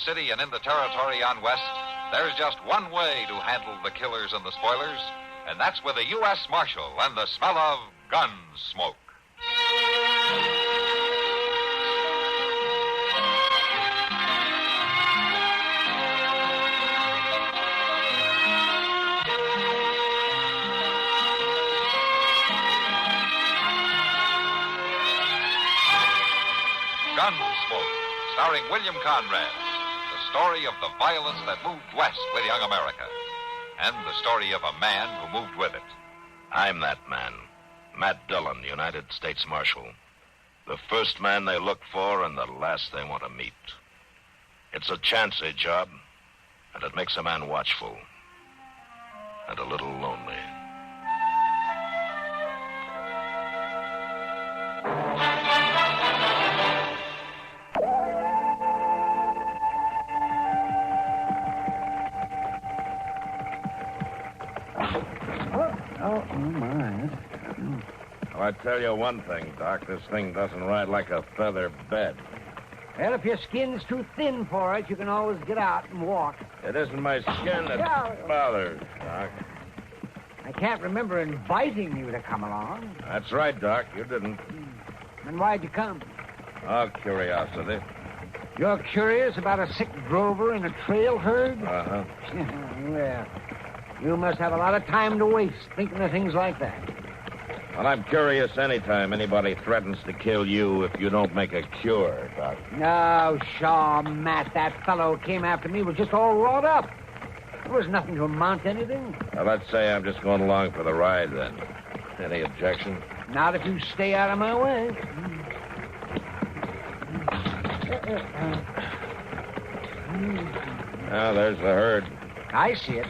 city and in the territory on west, there's just one way to handle the killers and the spoilers, and that's with a U.S. Marshal and the smell of gun smoke. Gunsmoke, starring William Conrad. The story of the violence that moved west with young America. And the story of a man who moved with it. I'm that man. Matt Dillon, United States Marshal. The first man they look for and the last they want to meet. It's a chancy job, and it makes a man watchful. And a little lonely. Well, I tell you one thing, Doc. This thing doesn't ride like a feather bed. Well, if your skin's too thin for it, you can always get out and walk. It isn't my skin that bothers, Doc. I can't remember inviting you to come along. That's right, Doc. You didn't. Then why'd you come? Oh, curiosity. You're curious about a sick drover in a trail herd? Uh-huh. Well, you must have a lot of time to waste thinking of things like that. Well, I'm curious anytime anybody threatens to kill you if you don't make a cure, Doc. No, Shaw, Matt, that fellow came after me was just all wrought up. There was nothing to amount to anything. Well, let's say I'm just going along for the ride, then. Any objection? Not if you stay out of my way. Oh, there's the herd. I see it.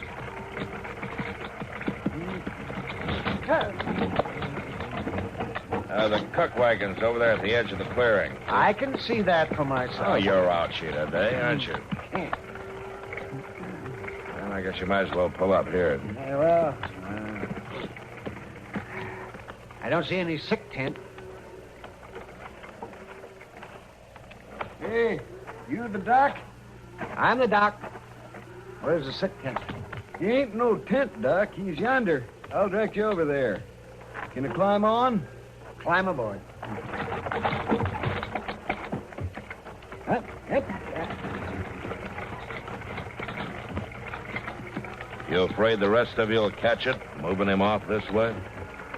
The cook wagon's over there at the edge of the clearing. I can see that for myself. Oh, you're out here today, aren't you? Well, I guess you might as well pull up here. I don't see any sick tent. Hey, you the doc? I'm the doc. Where's the sick tent? He ain't no tent, Doc. He's yonder. I'll direct you over there. Can I climb on? Climb aboard. Up. You afraid the rest of you'll catch it, moving him off this way?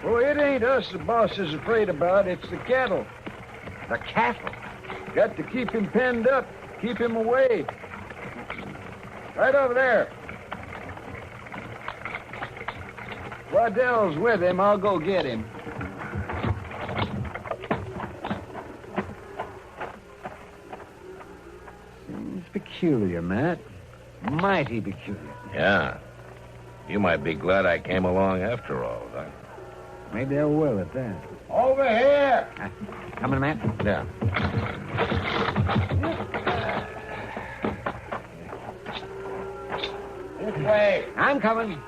Oh, it ain't us the boss is afraid about. It's the cattle. The cattle? Got to keep him penned up. Keep him away. Right over there. Waddell's with him. I'll go get him. Seems peculiar, Matt. Mighty peculiar. Yeah. You might be glad I came along after all, Doc. Maybe I will at that. Over here. Coming, Matt? Yeah. This way. I'm coming.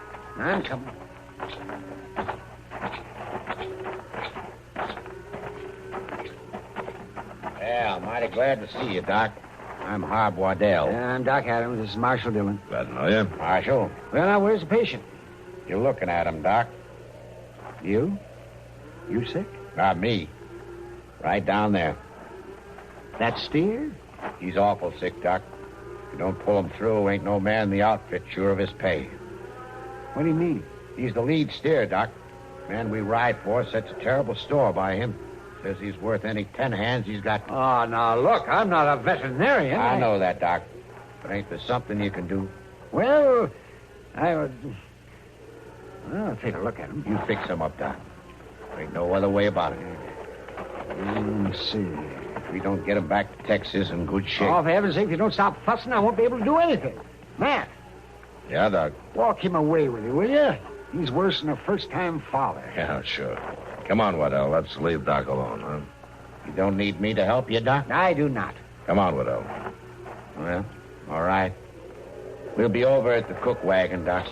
Yeah, I'm mighty glad to see you, Doc. I'm Harb Waddell. I'm Doc Adams. This is Marshal Dillon. Glad to know you. Marshal, Well, now, where's the patient? you're looking at him, Doc. You? You sick? Not me. Right down there. That steer? He's awful sick, Doc. If you don't pull him through, ain't no man in the outfit sure of his pay. What do you mean? He's the lead steer, Doc. Man we ride for sets a terrible store by him. Says he's worth any 10 hands he's got. Oh, now, look, I'm not a veterinarian. I know that, Doc. But ain't there something you can do? Well, I'll take a look at him. You fix him up, Doc. Ain't no other way about it. Let's see. If we don't get him back to Texas in good shape. Oh, for heaven's sake, if you don't stop fussing, I won't be able to do anything. Matt, Yeah, Doc. walk him away with you, will you? He's worse than a first-time father. Yeah, sure. Come on, Waddell. Let's leave Doc alone, huh? You don't need me to help you, Doc? I do not. Come on, Waddell. Well, all right. We'll be over at the cook wagon, Doc.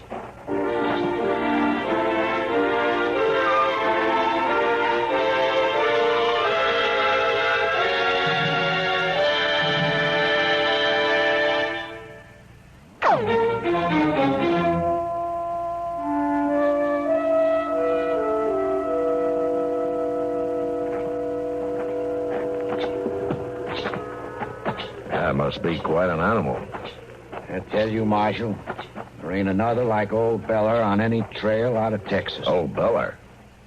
That must be quite an animal. I tell you, Marshal, there ain't another like old Beller on any trail out of Texas. Old Beller?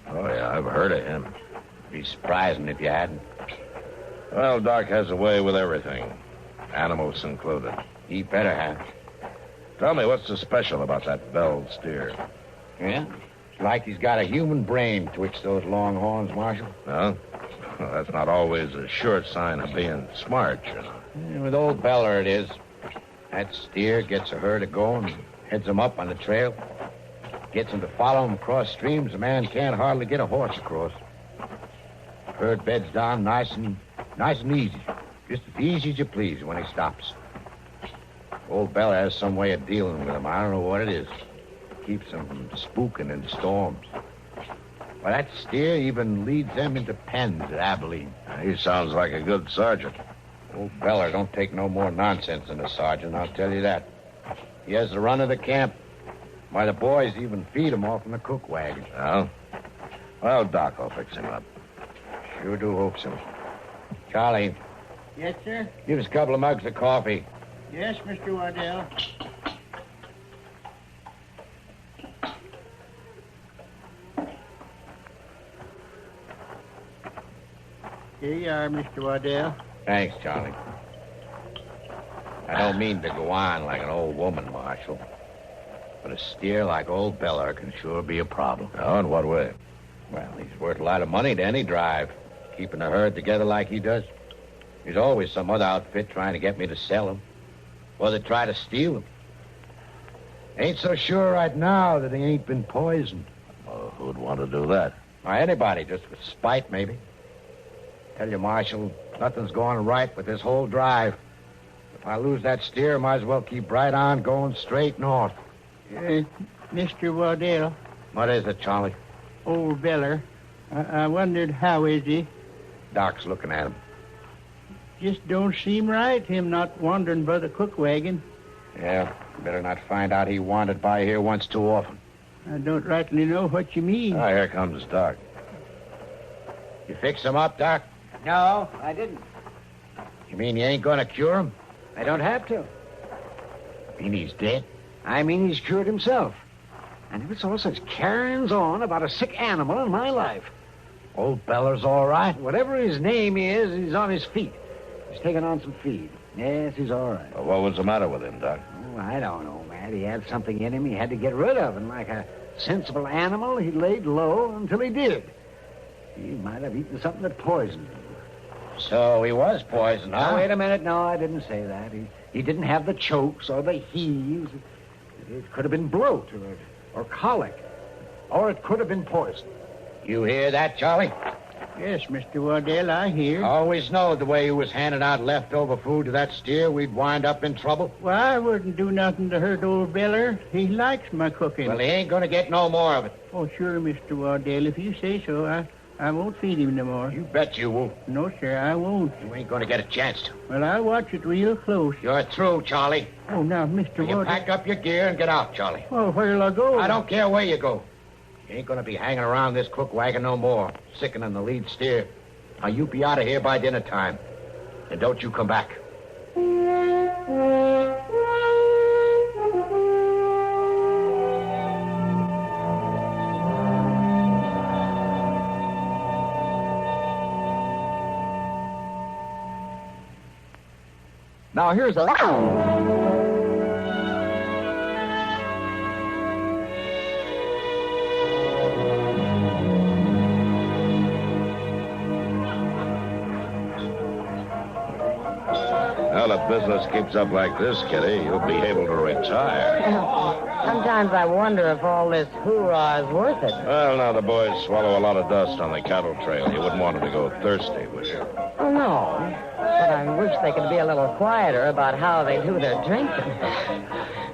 Oh, yeah, I've heard of him. Be surprising if you hadn't. Well, Doc has a way with everything, animals included. He better have. Tell me, what's so special about that Bell steer? Yeah? It's like he's got a human brain betwixt those long horns, Marshal. No? Well, that's not always a sure sign of being smart, you know. Yeah, with old Beller it is. That steer gets a herd going, heads them up on the trail. Gets them to follow him across streams a man can't hardly get a horse across. Herd beds down nice and easy. Just as easy as you please when he stops. Old Beller has some way of dealing with him. I don't know what it is. Keeps them from spooking in storms. Well, that steer even leads them into pens at Abilene. He sounds like a good sergeant. Old Beller don't take no more nonsense than a sergeant, I'll tell you that. He has the run of the camp. Why, the boys even feed him off in the cook wagon. Oh? Well, Doc will fix him up. Sure do hope so. Charlie, Yes, sir? give us a couple of mugs of coffee. Yes, Mr. Waddell. Here you are, Mr. Waddell. Thanks, Charlie. I don't mean to go on like an old woman, Marshal. But a steer like old Beller can sure be a problem. Oh, in what way? Well, he's worth a lot of money to any drive, keeping the herd together like he does. There's always some other outfit trying to get me to sell him. Or they try to steal him. Ain't so sure right now that he ain't been poisoned. Well, who'd want to do that? Or anybody, just with spite, maybe. Tell you, Marshal, nothing's going right with this whole drive. If I lose that steer, I might as well keep right on going straight north. Mr. Waddell, What is it, Charlie? old Beller, I wondered how is he? Doc's looking at him. Just don't seem right, him not wandering by the cook wagon. Yeah, better not find out he wandered by here once too often. I don't rightly know what you mean. Ah, here comes Doc. You fix him up, Doc? No, I didn't. You mean you ain't gonna cure him? I don't have to. Mean he's dead? I mean, he's cured himself. And if it's all such carryings on about a sick animal in my life. Old Beller's all right. Whatever his name is, he's on his feet. He's taking on some feed. Yes, he's all right. Well, what was the matter with him, Doc? Oh, I don't know, Matt. He had something in him he had to get rid of. And like a sensible animal, he laid low until he did. He might have eaten something that poisoned him. So he was poisoned, huh? Now, wait a minute. No, I didn't say that. He didn't have the chokes or the heaves. It could have been bloat or colic. Or it could have been poison. You hear that, Charlie? Yes, Mr. Waddell, I hear. I always knowed the way you was handing out leftover food to that steer, we'd wind up in trouble. Well, I wouldn't do nothing to hurt old Beller. He likes my cooking. Well, he ain't gonna get no more of it. Oh, sure, Mr. Waddell. If you say so, I won't feed him no more. You bet you won't. No, sir, I won't. You ain't gonna get a chance to. Well, I'll watch it real close. You're through, Charlie. Oh, now, Mr. You Waddell. pack up your gear and get out, Charlie. Oh, where'll I go? I don't care where you go. You ain't gonna be hanging around this cook wagon no more, sickening the lead steer. Now, you be out of here by dinner time. And don't you come back. Now, here's a... Well, if business keeps up like this, Kitty, you'll be able to retire. Sometimes I wonder if all this hoorah is worth it. Well, now the boys swallow a lot of dust on the cattle trail. You wouldn't want them to go thirsty, would you? Oh, no. But I wish they could be a little quieter about how they do their drinking.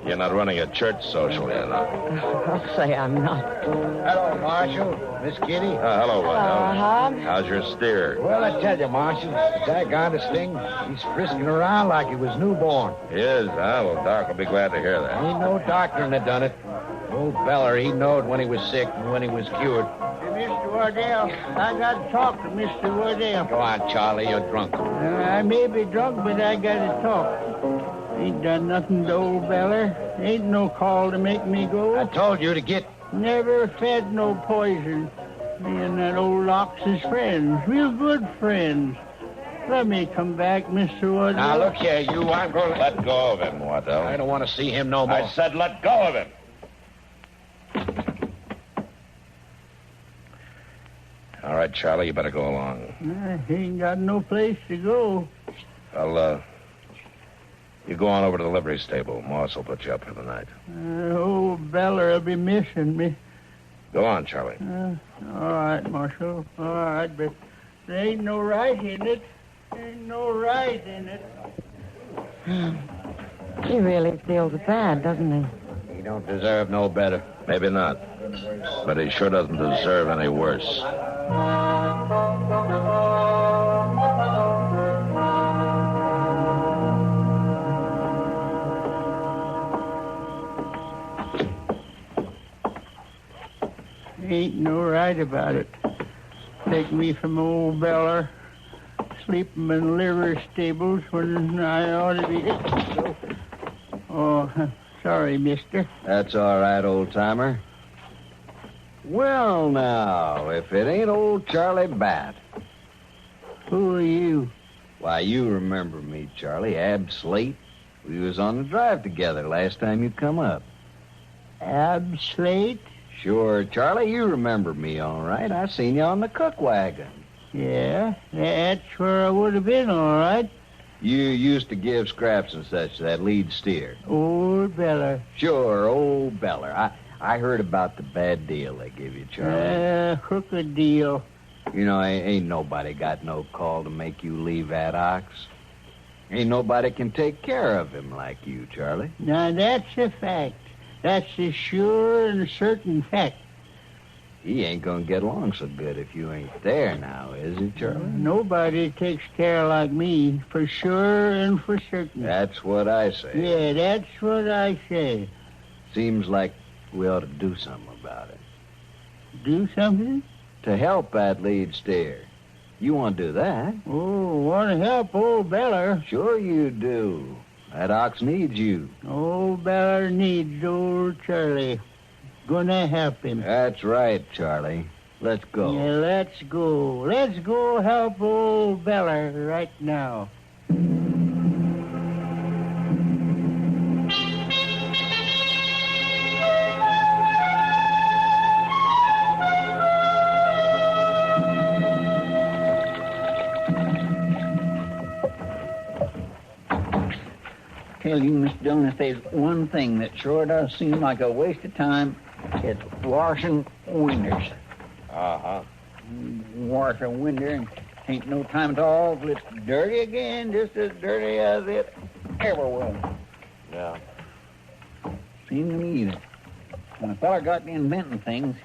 You're not running a church social, you know. I'll say I'm not. Hello, Marshal. Miss Kitty. Hello, Hub. How's your steer? Well, I tell you, Marshal, that this thing, he's frisking around like he was newborn. He is, huh? Well, Doc will be glad to hear that. Ain't no doctor that done it. Old Beller, he knowed when he was sick and when he was cured. Hey, Mr. Wardell, I got to talk to Mr. Wardell. Go on, Charlie, you're drunk. I may be drunk, but I got to talk. Ain't done nothing to old Beller. Ain't no call to make me go. I told you to get... Never fed no poison. Me and that old Locke's his friends. Real good friends. Let me come back, Mr. Wardell. Now, look here, you. I'm going to... Let go of him, Waddell. I don't want to see him no more. I said let go of him. All right, Charlie, you better go along. I ain't got no place to go. You go on over to the livery stable. Moss will put you up for the night. Old Beller'll be missing me. Go on, Charlie. All right, Marshal. All right, but there ain't no right in it. Ain't no right in it. He really feels bad, doesn't he? He don't deserve no better. Maybe not. But he sure doesn't deserve any worse. Ain't no right about it. Take me from old Beller, sleeping in liver stables when I ought to be... Oh, sorry, mister. That's all right, old-timer. Well, now, if it ain't old Charlie Bat. Who are you? Why, you remember me, Charlie. Ab Slate. We was on the drive together last time you come up. Ab Slate? Sure, Charlie, you remember me all right. I seen you on the cook wagon. Yeah, that's where I would have been, all right. You used to give scraps and such to that lead steer. Old Beller. Sure, old Beller. I heard about the bad deal they give you, Charlie. Crooked deal. You know, ain't nobody got no call to make you leave that ox. Ain't nobody can take care of him like you, Charlie. Now, that's a fact. That's a sure and certain fact. He ain't gonna get along so good if you ain't there now, is he, Charlie? Nobody takes care like me, for sure and for certain. That's what I say. Yeah, that's what I say. Seems like we ought to do something about it. Do something? To help that lead steer. You want to do that? Oh, want to help old Beller. Sure you do. That ox needs you. Old Beller needs old Charlie. Gonna help him. That's right, Charlie. Let's go. Yeah, let's go. Let's go help old Beller right now. Tell you, Mr. Dillon, if there's one thing that sure does seem like a waste of time, it's washing winders. Uh-huh. Wash a winder and ain't no time at all till it's dirty again, just as dirty as it ever was. Yeah. Seems to me that when a fella got to inventing things,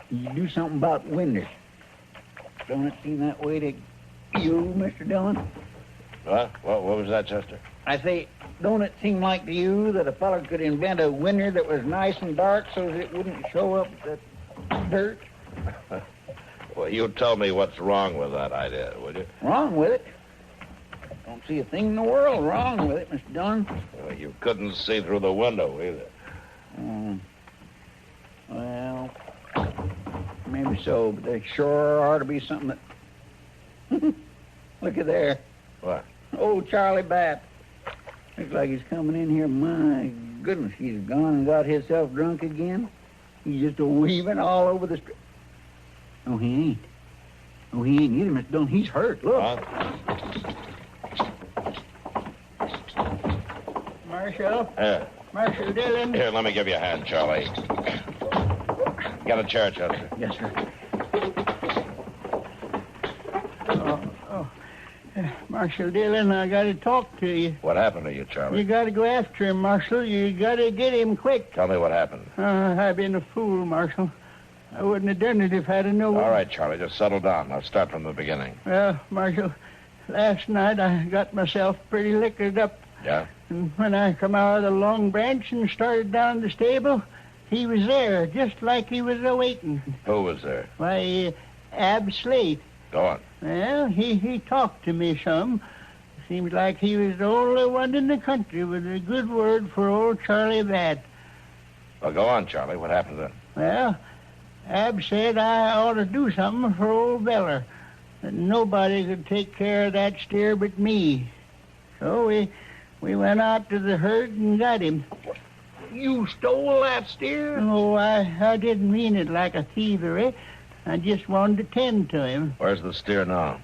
you do something about winders. Don't it seem that way to you, Mr. Dillon? What was that, Chester? I say, don't it seem like to you that a fella could invent a winder that was nice and dark so that it wouldn't show up the dirt? Well, you tell me what's wrong with that idea, would you? Wrong with it? Don't see a thing in the world wrong with it, Mr. Dillon. Well, you couldn't see through the window either. Well, maybe so, but there sure ought to be something that... Look at there. What? Old Charlie Bat. Looks like he's coming in here. My goodness, he's gone and got himself drunk again. He's just a-weaving all over the street. Oh, he ain't. Oh, he ain't either, Mr. Dillon. He's hurt. Look. Marshal. Here. Marshal Dillon. Here, let me give you a hand, Charlie. Get a chair, Chester. Yes, sir. Marshal Dillon, I got to talk to you. What happened to you, Charlie? You got to go after him, Marshal. You got to get him quick. Tell me what happened. I've been a fool, Marshal. I wouldn't have done it if I'd have known. All right, Charlie, just settle down. I'll start from the beginning. Well, Marshal, last night I got myself pretty liquored up. Yeah? And when I come out of the Long Branch and started down the stable, he was there, just like he was a-waiting. Who was there? Why, Ab Slate. Go on. Well, he talked to me some. Seems like he was the only one in the country with a good word for old Charlie Bat. Well, go on, Charlie. What happened then? Well, Ab said I ought to do something for old Beller. That nobody could take care of that steer but me. So we went out to the herd and got him. You stole that steer? Oh, I didn't mean it like a thievery. I just wanted to tend to him. Where's the steer now?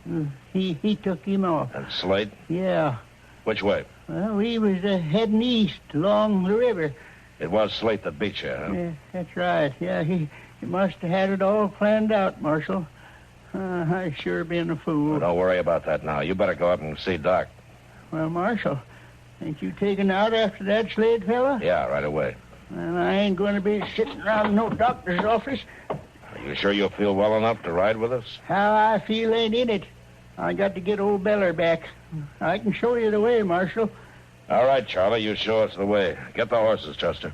He took him off. And Slate? Yeah. Which way? Well, we was heading east along the river. It was Slate that beat you, huh? Yeah, that's right. Yeah, he must have had it all planned out, Marshal. I sure been a fool. Well, don't worry about that now. You better go up and see Doc. Well, Marshal, ain't you taken out after that Slade fella? Yeah, right away. Well, I ain't going to be sitting around no doctor's office. Are you sure you'll feel well enough to ride with us? How I feel ain't in it. I got to get old Beller back. I can show you the way, Marshal. All right, Charlie, you show us the way. Get the horses, Chester.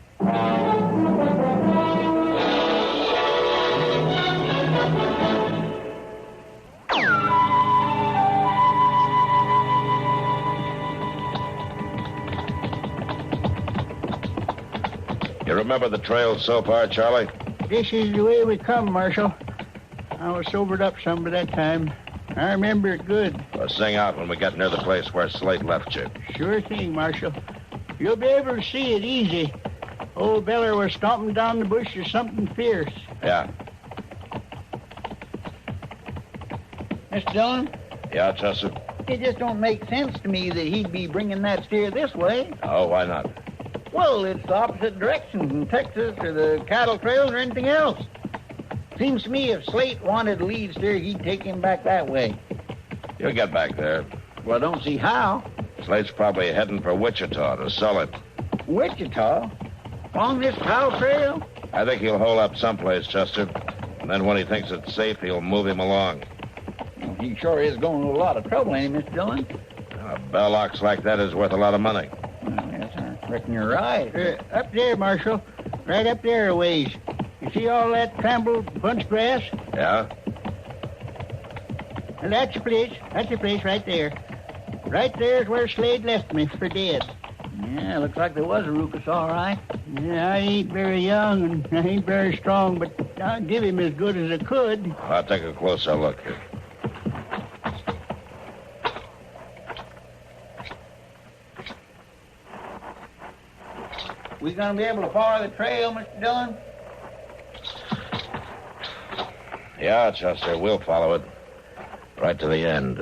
You remember the trail so far, Charlie? This is the way we come, Marshal. I was sobered up some by that time. I remember it good. Well, sing out when we get near the place where Slate left you. Sure thing, Marshal. You'll be able to see it easy. Old Beller was stomping down the bush of something fierce. Yeah. Mr. Dillon, Yeah, Chester? it just don't make sense to me that he'd be bringing that steer this way. Oh, why not? Well, it's the opposite direction from Texas or the cattle trails or anything else. Seems to me if Slate wanted to lead steer, he'd take him back that way. You'll get back there. Well, I don't see how. Slate's probably heading for Wichita to sell it. Wichita? Along this cow trail? I think he'll hole up someplace, Chester. And then when he thinks it's safe, he'll move him along. Well, he sure is going to a lot of trouble, ain't he, Mr. Dillon? A bell ox like that is worth a lot of money. Well, yes, I reckon you're right. Up there, Marshal. Right up there a ways. You see all that trampled bunch grass? Yeah? And that's your place. That's your place right there. Right there's where Slade left me for dead. Yeah, looks like there was a ruckus, all right. Yeah, I ain't very young and I ain't very strong, but I'll give him as good as I could. I'll take a closer look. We gonna be able to follow the trail, Mr. Dillon? Yeah, Chester, we'll follow it. Right to the end.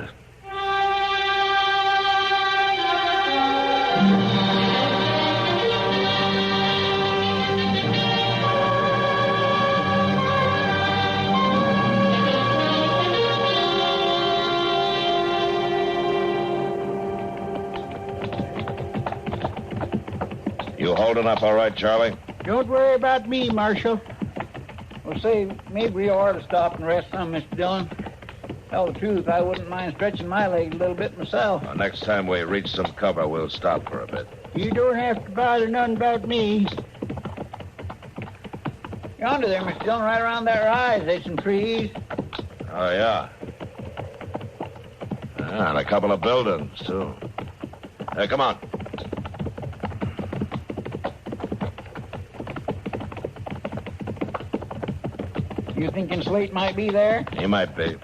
You holding up all right, Charlie? Don't worry about me, Marshal. Well, say, maybe we ought to stop and rest some, Mr. Dillon. Tell the truth, I wouldn't mind stretching my legs a little bit myself. Well, next time we reach some cover, we'll stop for a bit. You don't have to bother none about me. Yonder there, Mr. Dillon, right around that rise, there's some trees. Oh, yeah. And a couple of buildings, too. Hey, come on. You thinking Slate might be there? He might be.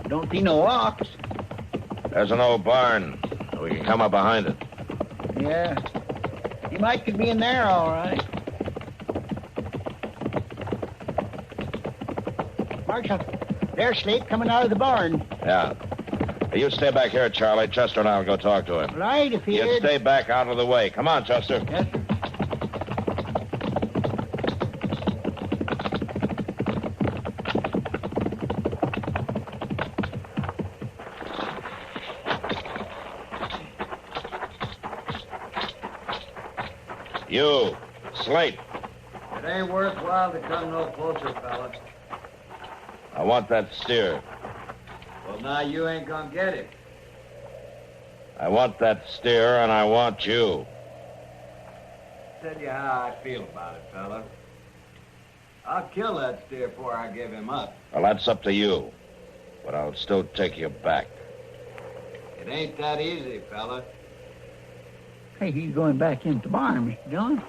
Don't see no ox. There's an old barn. We can come up behind it. Yeah. He might could be in there, all right. Marshal, there's Slate coming out of the barn. Yeah. Hey, you stay back here, Charlie. Chester and I'll go talk to him. Right, if he You stay back out of the way. Come on, Chester. Yes, sir. You, Slate. It ain't worthwhile to come no closer, fella. I want that steer. Well, now you ain't gonna get it. I want that steer, and I want you. Tell you how I feel about it, fella. I'll kill that steer before I give him up. Well, that's up to you. But I'll still take you back. It ain't that easy, fella. Hey, he's going back into the barn, Mr. Dillon.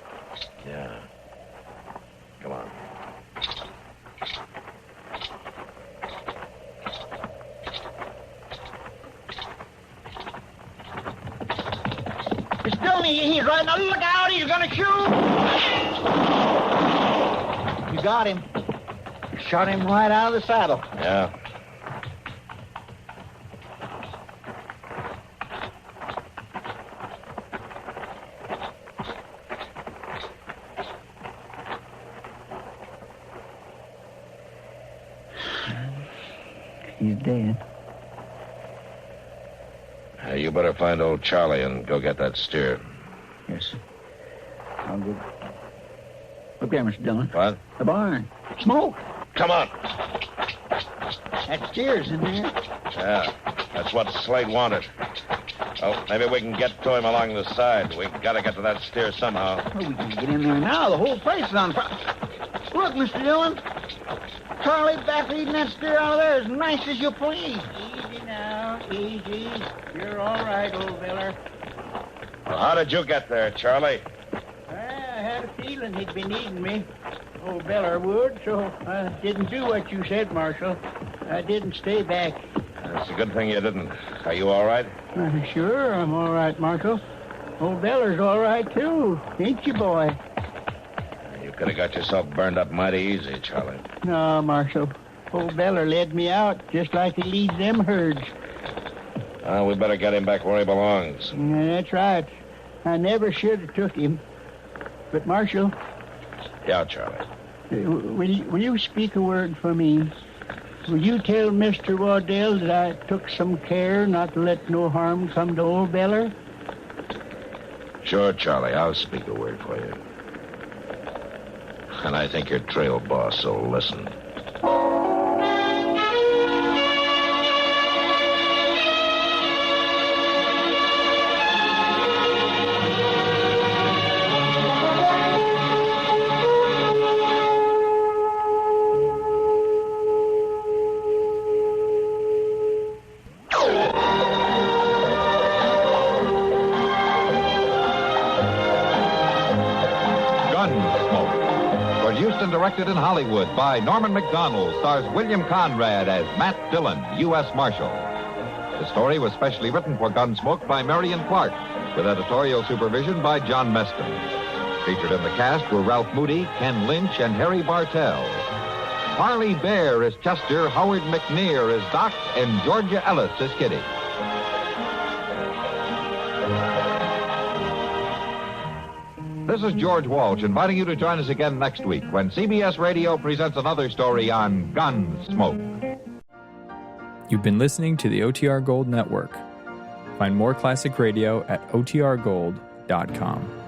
Yeah. Come on. Mr. Dillon, he's right now. Look out, he's going to shoot. You got him. Shot him right out of the saddle. Yeah. He's dead. You better find old Charlie and go get that steer. Yes, sir. I'll go. Look there, Mr. Dillon. What? The barn. Smoke. Come on. That steer's in there. Yeah, that's what Slade wanted. Oh, maybe we can get to him along the side. We gotta get to that steer somehow. Oh, we can get in there now. The whole place is on fire. Look, Mr. Dillon. Charlie back leading that steer out of there as nice as you please. Easy now, easy. You're all right, old feller. Well, how did you get there, Charlie? I had a feeling he'd be needing me. Old Beller would, so I didn't do what you said, Marshal. I didn't stay back. It's a good thing you didn't. Are you all right? Sure, I'm all right, Marshal. Old Beller's all right, too. Ain't you, boy? You could have got yourself burned up mighty easy, Charlie. No, Marshal. Old Beller led me out just like he leads them herds. Well, we better get him back where he belongs. Yeah, that's right. I never should have took him. But, Marshal, Yeah, Charlie. will you speak a word for me? Will you tell Mr. Waddell that I took some care not to let no harm come to old Beller? Sure, Charlie. I'll speak a word for you. And I think your trail boss will listen. Directed in Hollywood by Norman Macdonald, stars William Conrad as Matt Dillon, U.S. Marshal. The story was specially written for Gunsmoke by Marion Clark, with editorial supervision by John Meston. Featured in the cast were Ralph Moody, Ken Lynch, and Harry Bartell. Harley Bear is Chester, Howard McNear is Doc, and Georgia Ellis is Kitty. This is George Walsh inviting you to join us again next week when CBS Radio presents another story on Gunsmoke. You've been listening to the OTR Gold Network. Find more classic radio at otrgold.com.